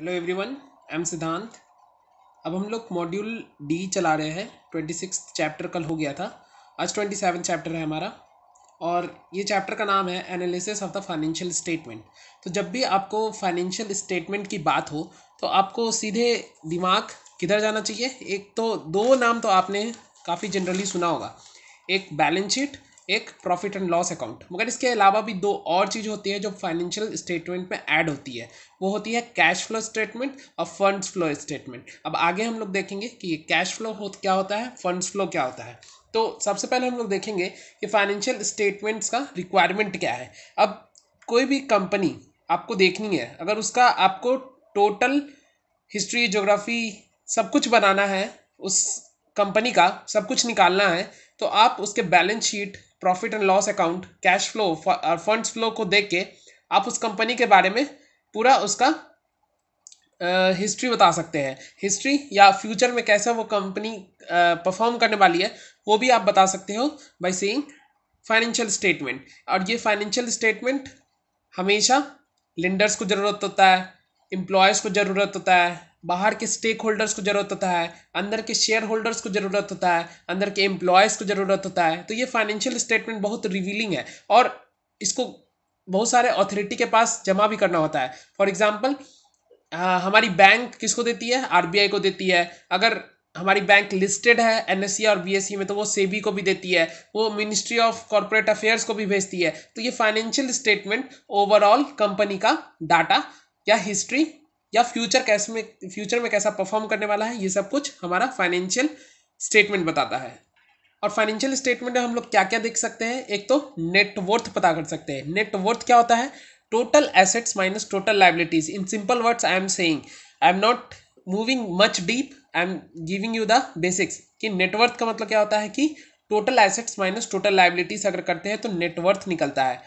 Hello everyone, I am सिद्धांत। अब हम लोग मॉड्यूल डी चला रहे हैं। 26 चैप्टर कल हो गया था, आज 27 चैप्टर है हमारा। और ये चैप्टर का नाम है analysis of the financial statement. तो जब भी आपको फाइनेंशियल स्टेटमेंट की बात हो तो आपको सीधे दिमाग किधर जाना चाहिए? एक तो दो नाम तो आपने काफ़ी जनरली सुना होगा, एक बैलेंस शीट, एक प्रॉफिट एंड लॉस अकाउंट। मगर इसके अलावा भी दो और चीज़ होती है जो फाइनेंशियल स्टेटमेंट में ऐड होती है। वो होती है कैश फ्लो स्टेटमेंट और फंड्स फ्लो स्टेटमेंट। अब आगे हम लोग देखेंगे कि ये कैश फ्लो क्या होता है, फंड्स फ्लो क्या होता है। तो सबसे पहले हम लोग देखेंगे कि फाइनेंशियल स्टेटमेंट्स का रिक्वायरमेंट क्या है। अब कोई भी कंपनी आपको देखनी है, अगर उसका आपको टोटल हिस्ट्री, ज्योग्राफी सब कुछ बनाना है, उस कंपनी का सब कुछ निकालना है, तो आप उसके balance sheet, profit and loss account, cash flow और फंड्स फ्लो को देख के आप उस कंपनी के बारे में पूरा उसका हिस्ट्री बता सकते हैं। हिस्ट्री या फ्यूचर में कैसा वो कंपनी परफॉर्म करने वाली है वो भी आप बता सकते हो बाय सेइंग फाइनेंशियल स्टेटमेंट। और ये फाइनेंशियल स्टेटमेंट हमेशा लेंडर्स को ज़रूरत होता है, एम्प्लॉयज़ को ज़रूरत होता है, बाहर के स्टेक होल्डर्स को ज़रूरत होता है, अंदर के शेयर होल्डर्स को ज़रूरत होता है, अंदर के एम्प्लॉयज़ को ज़रूरत होता है। तो ये फाइनेंशियल स्टेटमेंट बहुत रिवीलिंग है और इसको बहुत सारे अथॉरिटी के पास जमा भी करना होता है। फॉर एग्जाम्पल, हमारी बैंक किसको देती है? आरबीआई को देती है। अगर हमारी बैंक लिस्टेड है एनएससी और बीएसई में तो वो सेबी को भी देती है, वो मिनिस्ट्री ऑफ कॉर्पोरेट अफेयर्स को भी भेजती है। तो ये फाइनेंशियल स्टेटमेंट ओवरऑल कंपनी का डाटा या हिस्ट्री या फ्यूचर में कैसा परफॉर्म करने वाला है, ये सब कुछ हमारा फाइनेंशियल स्टेटमेंट बताता है। और फाइनेंशियल स्टेटमेंट में हम लोग क्या क्या देख सकते हैं? एक तो नेटवर्थ पता कर सकते हैं। नेटवर्थ क्या होता है? Total assets minus total liabilities. In simple words I am saying, I am not moving much deep, I am giving you the basics कि नेटवर्थ का मतलब क्या होता है कि total assets minus total liabilities अगर करते हैं तो नेटवर्थ निकलता है।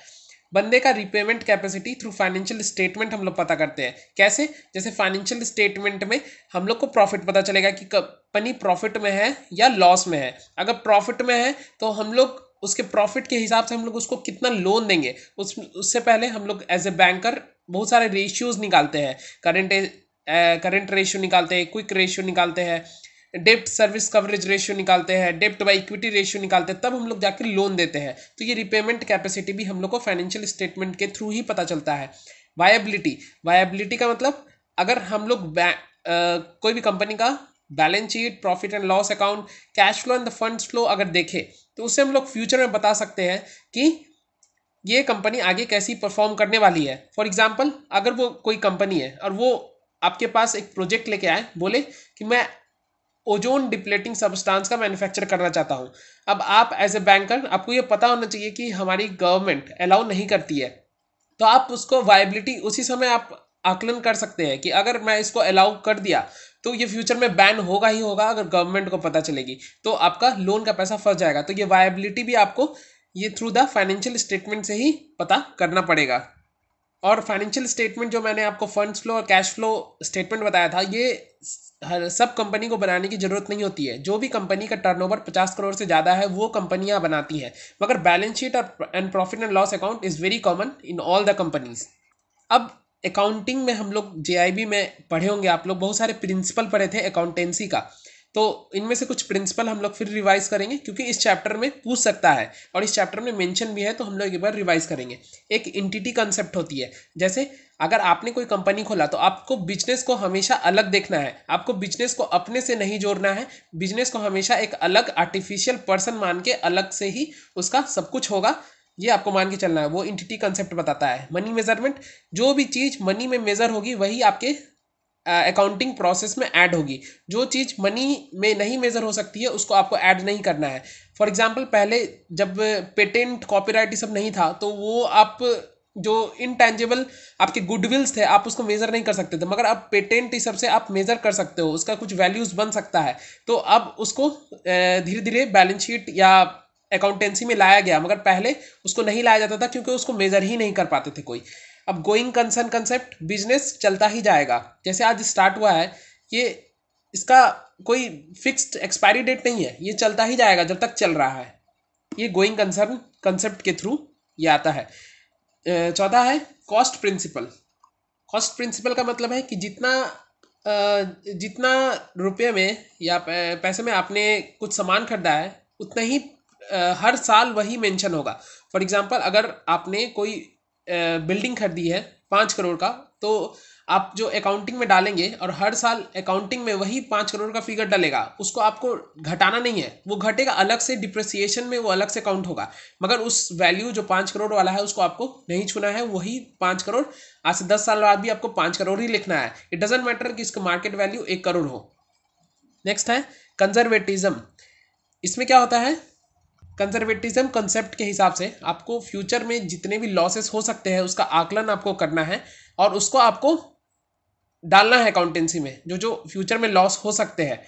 बंदे का repayment capacity through financial statement हम लोग पता करते हैं। कैसे? जैसे फाइनेंशियल स्टेटमेंट में हम लोग को प्रॉफिट पता चलेगा कि कंपनी प्रॉफिट में है या लॉस में है। अगर प्रॉफिट में है तो हम लोग उसके प्रॉफिट के हिसाब से हम लोग उसको कितना लोन देंगे, उससे पहले हम लोग एज ए बैंकर बहुत सारे रेशियोज निकालते हैं। करंट रेशियो निकालते हैं, क्विक रेशियो निकालते हैं, डेप्ट सर्विस कवरेज रेशियो निकालते हैं, डेप्ट बाई इक्विटी रेशियो निकालते हैं, तब हम लोग जाकर लोन देते हैं। तो ये रिपेमेंट कैपेसिटी भी हम लोग को फाइनेंशियल स्टेटमेंट के थ्रू ही पता चलता है। वायबिलिटी का मतलब अगर हम लोग कोई भी कंपनी का balance sheet, profit and loss account, cash flow and the funds flow अगर देखें तो उससे हम लोग फ्यूचर में बता सकते हैं कि ये कंपनी आगे कैसी परफॉर्म करने वाली है। फॉर एग्जाम्पल, अगर वो कोई कंपनी है और वो आपके पास एक प्रोजेक्ट लेके आए, बोले कि मैं ओजोन डिप्लेटिंग सब्सटेंस का मैन्युफैक्चर करना चाहता हूँ। अब आप एज ए बैंकर आपको ये पता होना चाहिए कि हमारी गवर्नमेंट अलाउ नहीं करती है, तो आप उसको वायबिलिटी उसी समय आप आकलन कर सकते हैं कि अगर मैं इसको अलाउ कर दिया तो ये फ्यूचर में बैन होगा ही होगा। अगर गवर्नमेंट को पता चलेगी तो आपका लोन का पैसा फंस जाएगा। तो ये वायबिलिटी भी आपको ये थ्रू द फाइनेंशियल स्टेटमेंट से ही पता करना पड़ेगा। और फाइनेंशियल स्टेटमेंट जो मैंने आपको फंड्स फ्लो और कैश फ्लो स्टेटमेंट बताया था, ये हर सब कंपनी को बनाने की ज़रूरत नहीं होती है। जो भी कंपनी का टर्नओवर 50 करोड़ से ज़्यादा है वो कंपनियां बनाती हैं। मगर बैलेंस शीट और and profit and loss account is very common in all the companies. अब अकाउंटिंग में हम लोग जेआईबी में पढ़े होंगे, आप लोग बहुत सारे प्रिंसिपल पढ़े थे अकाउंटेंसी का। तो इनमें से कुछ प्रिंसिपल हम लोग फिर रिवाइज करेंगे क्योंकि इस चैप्टर में पूछ सकता है और इस चैप्टर में मेंशन भी है, तो हम लोग एक बार रिवाइज करेंगे। एक एंटिटी कंसेप्ट होती है। जैसे अगर आपने कोई कंपनी खोला तो आपको बिजनेस को हमेशा अलग देखना है, आपको बिजनेस को अपने से नहीं जोड़ना है। बिजनेस को हमेशा एक अलग आर्टिफिशियल पर्सन मान के अलग से ही उसका सब कुछ होगा, ये आपको मान के चलना है। वो एंटिटी कंसेप्ट बताता है। मनी मेजरमेंट, जो भी चीज़ मनी में मेजर होगी वही आपके अकाउंटिंग प्रोसेस में ऐड होगी। जो चीज़ मनी में नहीं मेजर हो सकती है उसको आपको ऐड नहीं करना है। फॉर एग्जांपल, पहले जब पेटेंट, कॉपीराइट ये सब नहीं था तो वो आप जो इनटेंजिबल आपके गुडविल्स थे आप उसको मेजर नहीं कर सकते थे। मगर अब पेटेंट इस सबसे आप मेजर कर सकते हो, उसका कुछ वैल्यूज बन सकता है। तो अब उसको धीरे धीरे बैलेंस शीट या अकाउंटेंसी में लाया गया, मगर पहले उसको नहीं लाया जाता था क्योंकि उसको मेजर ही नहीं कर पाते थे कोई। अब गोइंग कंसर्न कंसेप्ट, बिजनेस चलता ही जाएगा। जैसे आज स्टार्ट हुआ है ये, इसका कोई फिक्स्ड एक्सपायरी डेट नहीं है, ये चलता ही जाएगा जब तक चल रहा है। ये गोइंग कंसर्न कंसेप्ट के थ्रू ये आता है। चौथा है कॉस्ट प्रिंसिपल। कॉस्ट प्रिंसिपल का मतलब है कि जितना रुपये में या पैसे में आपने कुछ सामान खरीदा है उतना ही हर साल वही मेंशन होगा। फॉर एग्जांपल अगर आपने कोई बिल्डिंग खरीदी है 5 करोड़ का, तो आप जो अकाउंटिंग में डालेंगे और हर साल अकाउंटिंग में वही 5 करोड़ का फिगर डलेगा, उसको आपको घटाना नहीं है, वो घटेगा अलग से, डिप्रिसिएशन में वो अलग से काउंट होगा। मगर उस वैल्यू जो 5 करोड़ वाला है उसको आपको नहीं छूना है, वही 5 करोड़ आज से 10 साल बाद भी आपको 5 करोड़ ही लिखना है। इट डजेंट मैटर कि इसका मार्केट वैल्यू 1 करोड़ हो। नेक्स्ट है कंजर्वेटिज्म। इसमें क्या होता है, कंजर्वेटिज्म कंसेप्ट के हिसाब से आपको फ्यूचर में जितने भी लॉसेस हो सकते हैं उसका आकलन आपको करना है और उसको आपको डालना है अकाउंटेंसी में। जो जो फ्यूचर में लॉस हो सकते हैं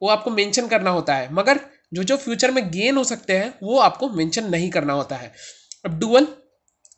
वो आपको मेंशन करना होता है, मगर जो जो फ्यूचर में गेन हो सकते हैं वो आपको मेंशन नहीं करना होता है। अब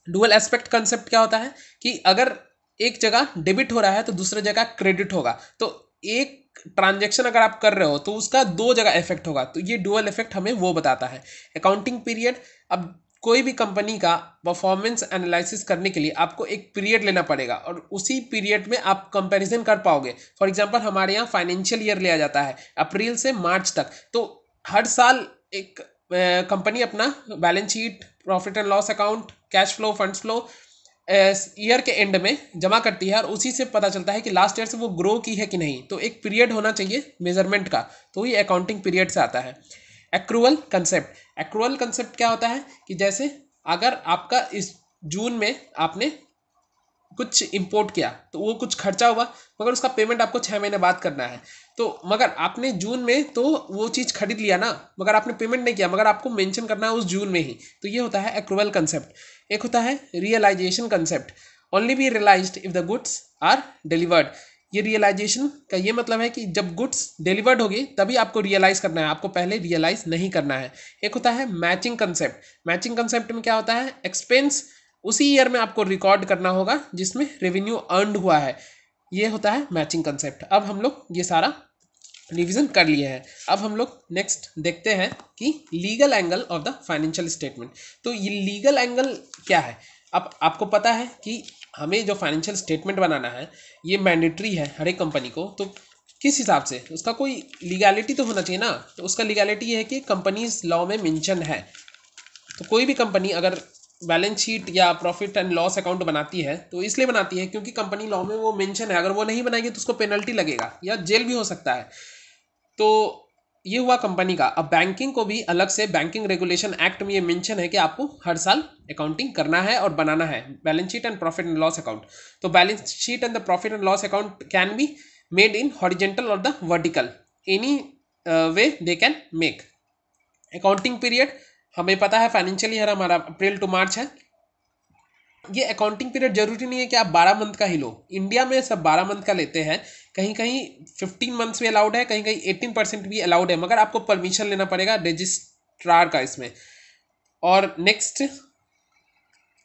डुअल एस्पेक्ट कंसेप्ट क्या होता है कि अगर एक जगह डेबिट हो रहा है तो दूसरी जगह क्रेडिट होगा, तो एक ट्रांजेक्शन अगर आप कर रहे हो तो उसका 2 जगह इफेक्ट होगा, तो ये डुअल इफेक्ट हमें वो बताता है। अकाउंटिंग पीरियड, अब कोई भी कंपनी का परफॉर्मेंस एनालिसिस करने के लिए आपको एक पीरियड लेना पड़ेगा और उसी पीरियड में आप कंपैरिजन कर पाओगे। फॉर एग्जांपल हमारे यहाँ फाइनेंशियल ईयर लिया जाता है अप्रैल से मार्च तक, तो हर साल एक कंपनी अपना balance sheet, profit and loss account, cash flow, funds flow year के एंड में जमा करती है और उसी से पता चलता है कि लास्ट ईयर से वो ग्रो की है कि नहीं। तो एक पीरियड होना चाहिए मेजरमेंट का, तो ये अकाउंटिंग पीरियड से आता है। एक्रूअल कंसेप्ट क्या होता है कि जैसे अगर आपका इस जून में आपने कुछ इंपोर्ट किया तो वो कुछ खर्चा हुआ, मगर उसका पेमेंट आपको 6 महीने बाद करना है, तो मगर आपने जून में तो वो चीज़ खरीद लिया ना, मगर आपने पेमेंट नहीं किया, मगर आपको मेंशन करना है उस जून में ही, तो ये होता है एक्रूअल कंसेप्ट। एक होता है realisation concept, only be realised if the goods are delivered. ये रियलाइजेशन का ये मतलब है कि जब गुड्स डिलीवर्ड होगी तभी आपको रियलाइज करना है, आपको पहले रियलाइज नहीं करना है। एक होता है मैचिंग कंसेप्ट। मैचिंग कंसेप्ट में क्या होता है, एक्सपेंस उसी ईयर में आपको रिकॉर्ड करना होगा जिसमें रेवेन्यू अर्नड हुआ है, ये होता है मैचिंग कंसेप्ट। अब हम लोग ये सारा रिवीजन कर लिए हैं। अब हम लोग नेक्स्ट देखते हैं कि legal angle of the financial statement. तो ये लीगल एंगल क्या है। अब आपको पता है कि हमें जो फाइनेंशियल स्टेटमेंट बनाना है ये मैंडेटरी है हर एक कंपनी को, तो किस हिसाब से उसका कोई लीगैलिटी तो होना चाहिए ना। तो उसका लीगैलिटी ये है कि कंपनीज लॉ में मेंशन है। तो कोई भी कंपनी अगर बैलेंस शीट या प्रॉफिट एंड लॉस अकाउंट बनाती है तो इसलिए बनाती है क्योंकि कंपनी लॉ में वो मेंशन है, अगर वो नहीं बनाएगी तो उसको पेनल्टी लगेगा या जेल भी हो सकता है। तो ये हुआ कंपनी का। अब बैंकिंग को भी अलग से बैंकिंग रेगुलेशन एक्ट में ये मेंशन है कि आपको हर साल अकाउंटिंग करना है और बनाना है, balance sheet and profit and loss account. तो balance sheet and the profit and loss account can be made in horizontal और the vertical, any way they can make. Accounting period हमें पता है फाइनेंशियल ईयर हमारा अप्रैल to मार्च है। ये accounting period जरूरी नहीं है कि आप 12 मंथ का ही लो, इंडिया में सब 12 मंथ का लेते हैं, कहीं कहीं 15 मंथ्स भी अलाउड है, कहीं कहीं 18% भी अलाउड है, मगर आपको परमिशन लेना पड़ेगा रजिस्ट्रार का इसमें। और नेक्स्ट,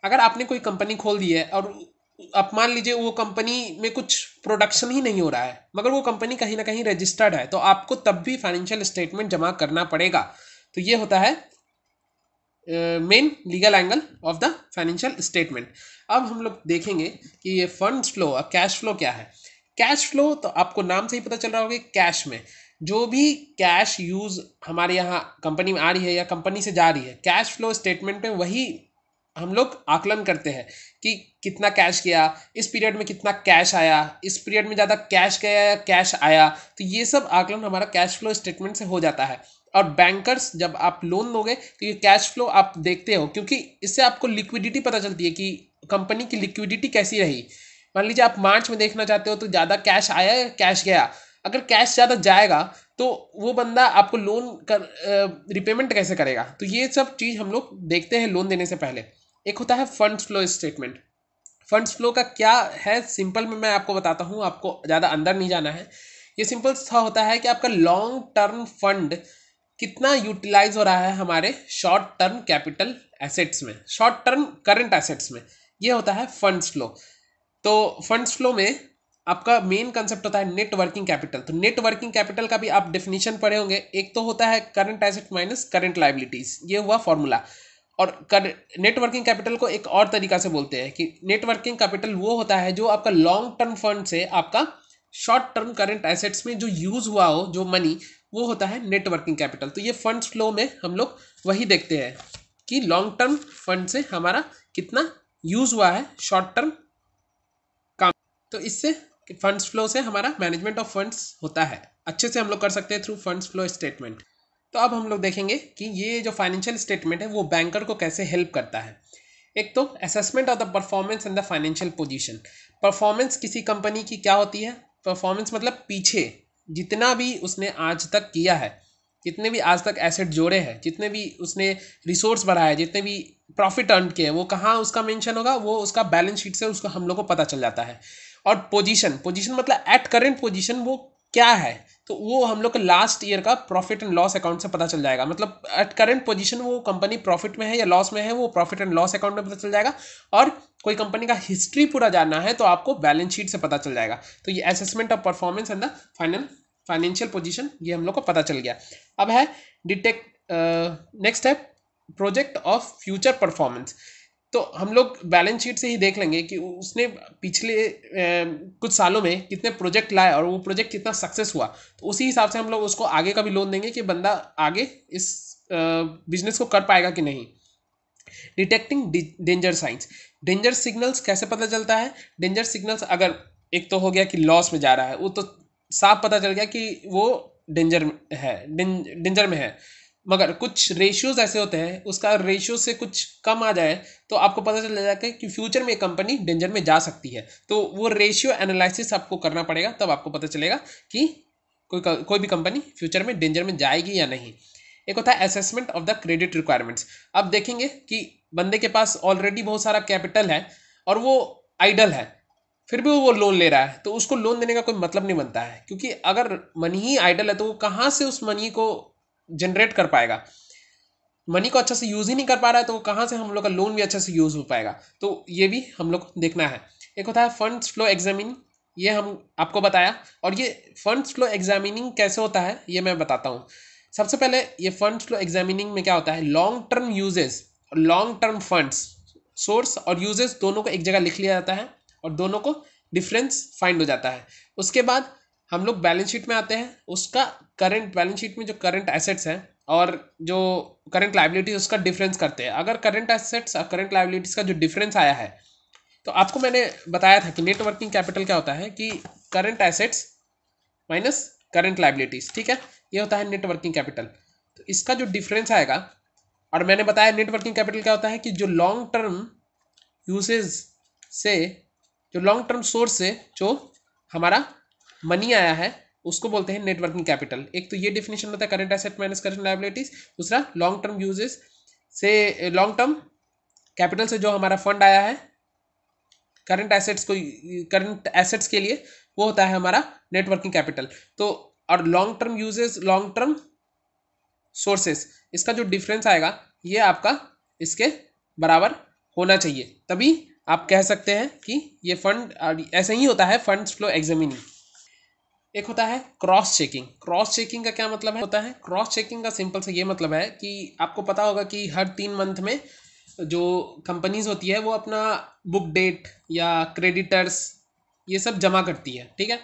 अगर आपने कोई कंपनी खोल दी है और आप मान लीजिए वो कंपनी में कुछ प्रोडक्शन ही नहीं हो रहा है मगर वो कंपनी कहीं ना कहीं रजिस्टर्ड है, तो आपको तब भी फाइनेंशियल स्टेटमेंट जमा करना पड़ेगा। तो ये होता है main legal angle of the financial statement. अब हम लोग देखेंगे कि ये फंड्स फ्लो और कैश फ्लो क्या है। कैश फ्लो तो आपको नाम से ही पता चल रहा होगा, कैश में जो भी कैश यूज हमारे यहाँ कंपनी में आ रही है या कंपनी से जा रही है, कैश फ्लो स्टेटमेंट में वही हम लोग आकलन करते हैं कि कितना कैश गया, इस पीरियड में कितना कैश आया, इस पीरियड में ज़्यादा कैश गया या कैश आया, तो ये सब आकलन हमारा कैश फ्लो स्टेटमेंट से हो जाता है। और बैंकर्स जब आप लोन लोगे तो ये कैश फ्लो आप देखते हो, क्योंकि इससे आपको लिक्विडिटी पता चलती है कि कंपनी की लिक्विडिटी कैसी रही। मान लीजिए आप मार्च में देखना चाहते हो तो ज़्यादा कैश आया या कैश गया, अगर कैश ज़्यादा जाएगा तो वो बंदा आपको लोन कर रिपेमेंट कैसे करेगा, तो ये सब चीज़ हम लोग देखते हैं लोन देने से पहले। एक होता है funds flow statement. Funds flow का क्या है, सिंपल में मैं आपको बताता हूँ, आपको ज़्यादा अंदर नहीं जाना है। ये सिंपल सा होता है कि आपका लॉन्ग टर्म फंड कितना यूटिलाइज हो रहा है हमारे शॉर्ट टर्म कैपिटल एसेट्स में, शॉर्ट टर्म करंट एसेट्स में, ये होता है फंड्स फ्लो। तो फंड्स फ्लो में आपका मेन कंसेप्ट होता है नेट वर्किंग कैपिटल। तो नेट वर्किंग कैपिटल का भी आप डेफिनेशन पढ़े होंगे, एक तो होता है current asset minus current liabilities, ये हुआ फॉर्मूला। और नेट वर्किंग कैपिटल को एक और तरीका से बोलते हैं कि नेट वर्किंग कैपिटल वो होता है जो आपका लॉन्ग टर्म फंड से आपका शॉर्ट टर्म करंट एसेट्स में जो यूज हुआ हो जो मनी, वो होता है नेट वर्किंग कैपिटल। तो ये फंड्स फ्लो में हम लोग वही देखते हैं कि लॉन्ग टर्म फंड से हमारा कितना यूज हुआ है शॉर्ट टर्म काम। तो इससे फंड्स फ्लो से हमारा मैनेजमेंट ऑफ फंड्स होता है, अच्छे से हम लोग कर सकते हैं थ्रू फंड्स फ्लो स्टेटमेंट। तो अब हम लोग देखेंगे कि ये जो फाइनेंशियल स्टेटमेंट है वो बैंकर को कैसे हेल्प करता है। एक तो assessment of the performance and the financial position. Performance किसी कंपनी की क्या होती है? परफॉर्मेंस मतलब पीछे जितना भी उसने आज तक किया है, जितने भी आज तक एसेट जोड़े हैं, जितने भी उसने रिसोर्स बढ़ाया है, जितने भी प्रॉफिट अर्न किए, वो कहाँ उसका मेंशन होगा? वो उसका बैलेंस शीट से उसको हम लोग को पता चल जाता है। और पोजीशन, पोजीशन मतलब एट करेंट पोजीशन वो क्या है, तो वो हम लोग का लास्ट ईयर का प्रॉफिट एंड लॉस अकाउंट से पता चल जाएगा। मतलब एट करेंट पोजीशन वो कंपनी प्रॉफिट में है या लॉस में है, वो प्रॉफिट एंड लॉस अकाउंट में पता चल जाएगा। और कोई कंपनी का हिस्ट्री पूरा जानना है तो आपको बैलेंस शीट से पता चल जाएगा। तो ये assessment of performance and the financial position, ये हम लोग को पता चल गया। अब है डिटेक्ट, नेक्स्ट है प्रोजेक्ट ऑफ फ्यूचर परफॉर्मेंस। तो हम लोग बैलेंस शीट से ही देख लेंगे कि उसने पिछले कुछ सालों में कितने प्रोजेक्ट लाए और वो प्रोजेक्ट कितना सक्सेस हुआ। तो उसी हिसाब से हम लोग उसको आगे का भी लोन देंगे कि बंदा आगे इस बिजनेस को कर पाएगा कि नहीं। Detecting danger science, danger signals कैसे पता चलता है? डेंजर सिग्नल्स अगर एक तो हो गया कि लॉस में जा रहा है, वो तो साफ पता चल गया कि वो डेंजर है, डेंजर में है। मगर कुछ रेशियोज ऐसे होते हैं, उसका रेशियो से कुछ कम आ जाए तो आपको पता चल जाएगा कि फ्यूचर में कंपनी डेंजर में जा सकती है। तो वो रेशियो एनालिसिस आपको करना पड़ेगा, तब आपको पता चलेगा कि कोई भी कंपनी फ्यूचर में डेंजर में जाएगी या नहीं। एक होता है assessment of the credit requirements. अब देखेंगे कि बंदे के पास ऑलरेडी बहुत सारा कैपिटल है और वो आइडल है, फिर भी वो लोन ले रहा है, तो उसको लोन देने का कोई मतलब नहीं बनता है, क्योंकि अगर मनी ही आइडल है तो वो कहाँ से उस मनी को जनरेट कर पाएगा? मनी को अच्छा से यूज़ ही नहीं कर पा रहा है तो वो कहाँ से हम लोग का लोन भी अच्छा से यूज़ हो पाएगा? तो ये भी हम लोग देखना है। एक होता है फंड्स फ्लो एग्जामिनिंग, ये हम आपको बताया। और ये फंड्स फ्लो एग्जामिनिंग कैसे होता है ये मैं बताता हूँ। सबसे पहले ये फंड्स फ्लो एग्जामिनिंग में क्या होता है, लॉन्ग टर्म यूजेस और लॉन्ग टर्म फंड्स सोर्स और यूजेस दोनों को एक जगह लिख लिया जाता है और दोनों को डिफरेंस फाइंड हो जाता है। उसके बाद हम लोग बैलेंस शीट में आते हैं, उसका करंट बैलेंस शीट में जो करंट एसेट्स हैं और जो करंट लाइबिलिटीज उसका डिफरेंस करते हैं। अगर करंट एसेट्स और करंट लाइबिलिटीज का जो डिफरेंस आया है, तो आपको मैंने बताया था कि नेट वर्किंग कैपिटल क्या होता है कि current assets minus current liabilities, ठीक है, ये होता है नेट वर्किंग कैपिटल। तो इसका जो डिफरेंस आएगा, और मैंने बताया नेट वर्किंग कैपिटल क्या होता है कि जो लॉन्ग टर्म यूसेज से, जो लॉन्ग टर्म सोर्स से जो हमारा मनी आया है उसको बोलते हैं नेट वर्किंग कैपिटल। एक तो ये डिफिनेशन होता है current asset minus current liabilities. दूसरा लॉन्ग टर्म यूजेस से, लॉन्ग टर्म कैपिटल से जो हमारा फंड आया है करंट एसेट्स को, करंट एसेट्स के लिए, वो होता है हमारा नेट वर्किंग कैपिटल। तो और long term uses, long term sources, इसका जो डिफरेंस आएगा ये आपका इसके बराबर होना चाहिए, तभी आप कह सकते हैं कि ये फंड ऐसे ही होता है फंड्स फ्लो एग्जामिनिंग। एक होता है क्रॉस चेकिंग। क्रॉस चेकिंग का क्या मतलब होता है? क्रॉस चेकिंग का सिंपल से ये मतलब है कि आपको पता होगा कि हर 3 मंथ में जो कंपनीज होती है वो अपना बुक डेट या क्रेडिटर्स ये सब जमा करती है, ठीक है।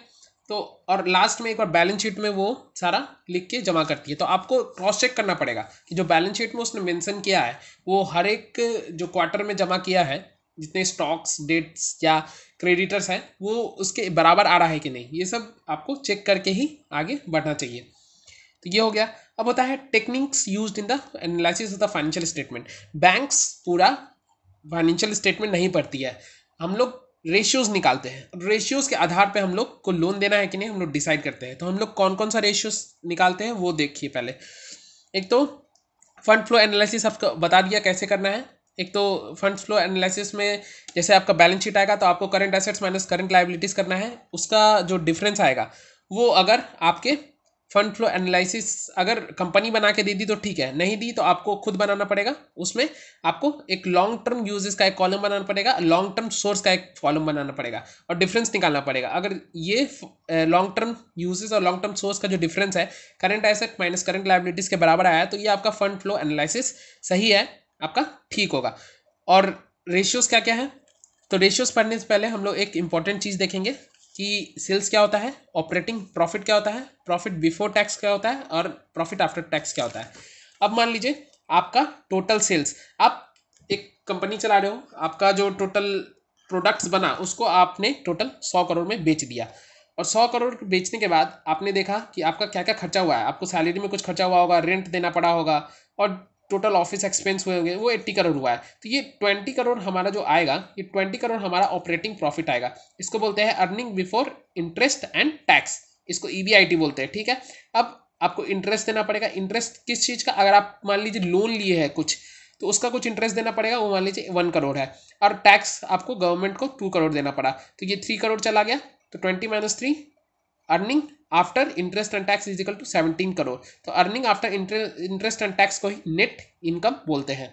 तो और लास्ट में एक बार बैलेंस शीट में वो सारा लिख के जमा करती है। तो आपको क्रॉस चेक करना पड़ेगा कि जो बैलेंस शीट में उसने मेंशन किया है वो हर एक जो क्वार्टर में जमा किया है, जितने स्टॉक्स, डेट्स या क्रेडिटर्स हैं, वो उसके बराबर आ रहा है कि नहीं, ये सब आपको चेक करके ही आगे बढ़ना चाहिए। तो ये हो गया। अब होता है techniques used in the analysis of the financial statement. Banks पूरा फाइनेंशियल स्टेटमेंट नहीं पढ़ती है, हम लोग रेशियोज निकालते हैं। रेशियोज के आधार पे हम लोग को लोन देना है कि नहीं हम लोग डिसाइड करते हैं। तो हम लोग कौन कौन सा रेशियोज निकालते हैं वो देखिए पहले। एक तो फंड फ्लो एनालिसिस आपको बता दिया कैसे करना है। एक तो फंड फ्लो एनालिसिस में जैसे आपका बैलेंस शीट आएगा तो आपको current assets minus current liabilities करना है, उसका जो डिफरेंस आएगा वो अगर आपके फंड फ्लो एनालिसिस अगर कंपनी बना के दे दी तो ठीक है, नहीं दी तो आपको खुद बनाना पड़ेगा। उसमें आपको एक लॉन्ग टर्म यूजेस का एक कॉलम बनाना पड़ेगा, लॉन्ग टर्म सोर्स का एक कॉलम बनाना पड़ेगा और डिफरेंस निकालना पड़ेगा। अगर ये लॉन्ग टर्म यूजेस और लॉन्ग टर्म सोर्स का जो डिफरेंस है current asset minus current liabilities के बराबर आया तो ये आपका फंड फ्लो एनालिसिस सही है, आपका ठीक होगा। और रेशियोज क्या क्या है, तो रेशियोज पढ़ने से पहले हम लोग एक इंपॉर्टेंट चीज़ देखेंगे कि सेल्स क्या होता है, ऑपरेटिंग प्रॉफिट क्या होता है, प्रॉफिट बिफोर टैक्स क्या होता है और प्रॉफिट आफ्टर टैक्स क्या होता है। अब मान लीजिए आपका टोटल सेल्स, आप एक कंपनी चला रहे हो, आपका जो टोटल प्रोडक्ट्स बना उसको आपने टोटल 100 करोड़ में बेच दिया, और 100 करोड़ बेचने के बाद आपने देखा कि आपका क्या क्या खर्चा हुआ है, आपको सैलरी में कुछ खर्चा हुआ होगा, रेंट देना पड़ा होगा, और टोटल ऑफिस एक्सपेंस हुए होंगे, वो 80 करोड़ हुआ है। तो ये 20 करोड़ हमारा जो आएगा, ये 20 करोड़ हमारा ऑपरेटिंग प्रॉफिट आएगा। इसको बोलते हैं earning before interest and tax, इसको EBIT बोलते हैं, ठीक है। अब आपको इंटरेस्ट देना पड़ेगा। इंटरेस्ट किस चीज़ का, अगर आप मान लीजिए लोन लिए है कुछ, तो उसका कुछ इंटरेस्ट देना पड़ेगा, वो मान लीजिए 1 करोड़ है, और टैक्स आपको गवर्नमेंट को 2 करोड़ देना पड़ा, तो ये 3 करोड़ चला गया। तो 20 - 3, earning after interest and tax is equal to 17 crore. तो earning after interest and tax को ही नेट इनकम बोलते हैं,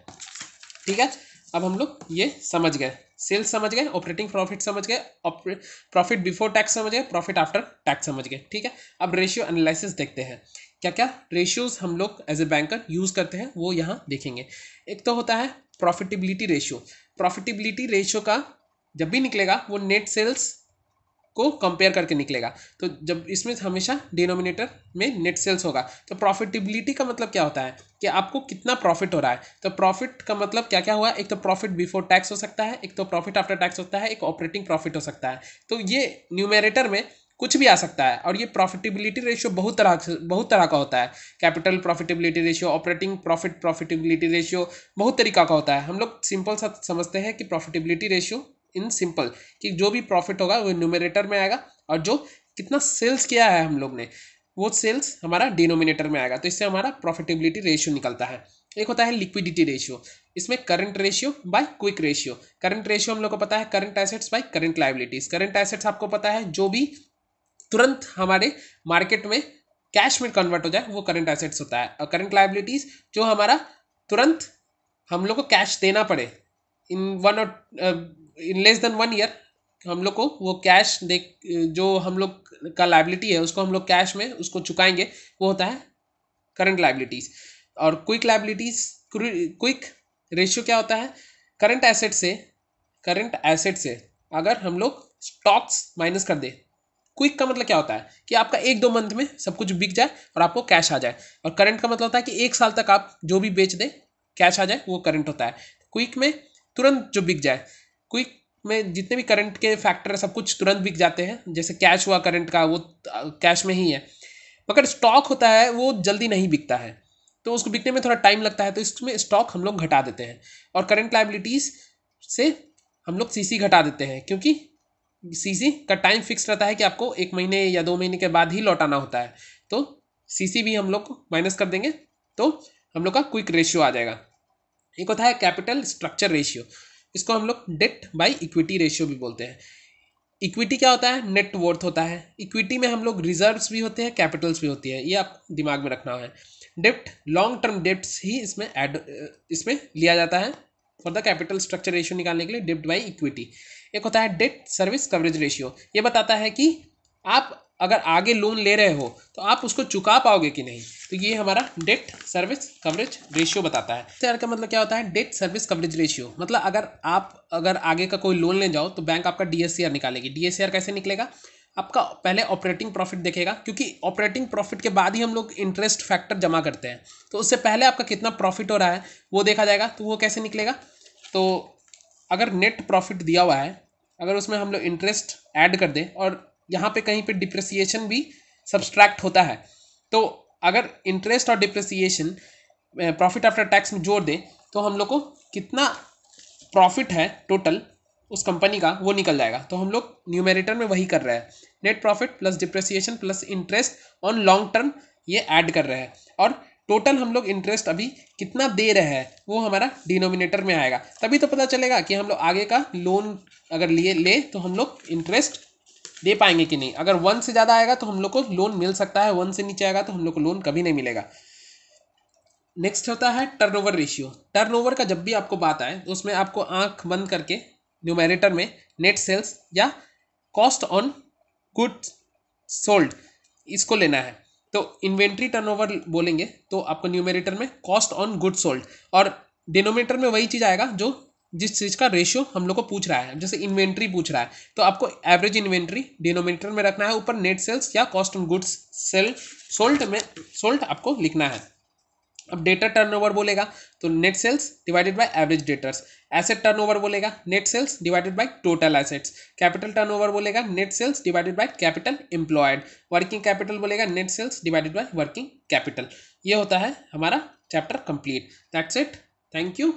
ठीक है। अब हम लोग ये समझ गए, सेल्स समझ गए, ऑपरेटिंग प्रॉफिट समझ गए, प्रॉफिट बिफोर टैक्स समझ गए, प्रॉफिट आफ्टर टैक्स समझ गए, ठीक है। अब रेशियो एनालिसिस देखते हैं, क्या क्या रेशियोज हम लोग एज ए बैंकर यूज करते हैं वो यहाँ देखेंगे। एक तो होता है प्रॉफिटेबिलिटी रेशियो। प्रॉफिटेबिलिटी रेशियो का जब भी निकलेगा वो नेट सेल्स को कंपेयर करके निकलेगा, तो जब इसमें हमेशा डिनोमिनेटर में नेट सेल्स होगा। तो प्रॉफिटेबिलिटी का मतलब क्या होता है कि आपको कितना प्रॉफिट हो रहा है। तो प्रॉफिट का मतलब क्या क्या हुआ, एक तो प्रॉफिट बिफोर टैक्स हो सकता है, एक तो प्रॉफिट आफ्टर टैक्स होता है, एक ऑपरेटिंग प्रॉफिट हो सकता है। तो ये न्यूमेरेटर में कुछ भी आ सकता है, और ये प्रॉफिटेबिलिटी रेशियो बहुत तरह का होता है। Capital profitability ratio, operating profit profitability ratio, बहुत तरीका का होता है। हम लोग सिंपल सा समझते हैं कि प्रॉफिटेबिलिटी रेशियो इन सिंपल, कि जो भी प्रॉफिट होगा वो न्यूमरेटर में आएगा, और जो कितना सेल्स किया है हम लोग ने वो सेल्स हमारा डिनोमिनेटर में आएगा। तो इससे हमारा प्रॉफिटेबिलिटी रेशियो निकलता है। एक होता है लिक्विडिटी रेशियो, इसमें current ratio by quick ratio. Current ratio हम लोग को पता है current assets by current liabilities. Current assets आपको पता है जो भी तुरंत हमारे मार्केट में कैश में कन्वर्ट हो जाए वो करंट एसेट्स होता है, और करंट लायबिलिटीज जो हमारा तुरंत हम लोग को कैश देना पड़े इन लेस देन 1 ईयर, हम लोग को वो कैश दे, जो हम लोग का लायबिलिटी है उसको हम लोग कैश में उसको चुकाएंगे, वो होता है करंट लायबिलिटीज। और क्विक लायबिलिटीज, क्विक रेशियो क्या होता है, करंट एसेट से अगर हम लोग स्टॉक्स माइनस कर दे। क्विक का मतलब क्या होता है कि आपका 1-2 मंथ में सब कुछ बिक जाए और आपको कैश आ जाए, और करंट का मतलब होता है कि 1 साल तक आप जो भी बेच दे कैश आ जाए, वो करंट होता है। क्विक में तुरंत जो बिक जाए, क्विक में जितने भी करंट के फैक्टर है सब कुछ तुरंत बिक जाते हैं, जैसे कैश हुआ करंट का वो कैश में ही है। मगर स्टॉक होता है वो जल्दी नहीं बिकता है, तो उसको बिकने में थोड़ा टाइम लगता है, तो इसमें स्टॉक हम लोग घटा देते हैं। और करंट लायबिलिटीज से हम लोग CC घटा देते हैं, क्योंकि CC का टाइम फिक्स रहता है कि आपको 1 महीने या 2 महीने के बाद ही लौटाना होता है, तो CC भी हम लोग माइनस कर देंगे, तो हम लोग का क्विक रेशियो आ जाएगा। एक होता है कैपिटल स्ट्रक्चर रेशियो, इसको हम लोग डेट बाय इक्विटी रेशियो भी बोलते हैं। इक्विटी क्या होता है, नेट वर्थ होता है। इक्विटी में हम लोग रिजर्व्स भी होते हैं, कैपिटल्स भी होती है, ये आप दिमाग में रखना है। डेप्ट, लॉन्ग टर्म डेप्ट्स ही इसमें लिया जाता है for the capital structure ratio निकालने के लिए, डेप्ट बाय इक्विटी। एक होता है डेट सर्विस कवरेज रेशियो, ये बताता है कि आप अगर आगे लोन ले रहे हो तो आप उसको चुका पाओगे कि नहीं, तो ये हमारा डेट सर्विस कवरेज रेशियो बताता है। तो यार का मतलब क्या होता है, डेट सर्विस कवरेज रेशियो मतलब अगर आगे का कोई लोन ले जाओ तो बैंक आपका DSCR निकालेगी। DSCR कैसे निकलेगा, आपका पहले ऑपरेटिंग प्रॉफिट देखेगा, क्योंकि ऑपरेटिंग प्रॉफिट के बाद ही हम लोग इंटरेस्ट फैक्टर जमा करते हैं, तो उससे पहले आपका कितना प्रॉफिट हो रहा है वो देखा जाएगा। तो वो कैसे निकलेगा, तो अगर नेट प्रॉफिट दिया हुआ है, अगर उसमें हम लोग इंटरेस्ट ऐड कर दें, और यहाँ पे कहीं पे डिप्रिसिएशन भी सब्सट्रैक्ट होता है, तो अगर इंटरेस्ट और डिप्रिसिएशन प्रॉफिट आफ्टर टैक्स में जोड़ दें तो हम लोग को कितना प्रॉफिट है टोटल उस कंपनी का वो निकल जाएगा। तो हम लोग न्यूमेरेटर में वही कर रहे हैं, net profit plus depreciation plus interest on long term, ये ऐड कर रहे हैं, और टोटल हम लोग इंटरेस्ट अभी कितना दे रहे हैं वो हमारा डिनोमिनेटर में आएगा। तभी तो पता चलेगा कि हम लोग आगे का लोन अगर ले तो हम लोग इंटरेस्ट दे पाएंगे कि नहीं। अगर 1 से ज़्यादा आएगा तो हम लोग को लोन मिल सकता है, 1 से नीचे आएगा तो हम लोग को लोन कभी नहीं मिलेगा। नेक्स्ट होता है टर्नओवर रेशियो। टर्नओवर का जब भी आपको बात आए तो उसमें आपको आंख बंद करके न्यूमेरेटर में नेट सेल्स या कॉस्ट ऑन गुड्स सोल्ड इसको लेना है। तो इन्वेंट्री टर्नओवर बोलेंगे तो आपको न्यूमेरेटर में कॉस्ट ऑन गुड्स सोल्ड, और डिनोमिनेटर में वही चीज़ आएगा जो जिस चीज़ का रेशियो हम लोग को पूछ रहा है। जैसे इन्वेंट्री पूछ रहा है तो आपको एवरेज इन्वेंट्री डिनोमिनेटर में रखना है, ऊपर नेट सेल्स या कॉस्ट ऑफ गुड्स सोल्ड आपको लिखना है। अब डेटर टर्नओवर बोलेगा तो net sales divided by average debtors. Asset turnover बोलेगा net sales divided by total assets. Capital turnover बोलेगा net sales divided by capital employed. Working capital बोलेगा net sales divided by working capital. ये होता है हमारा chapter complete. That's it, thank you.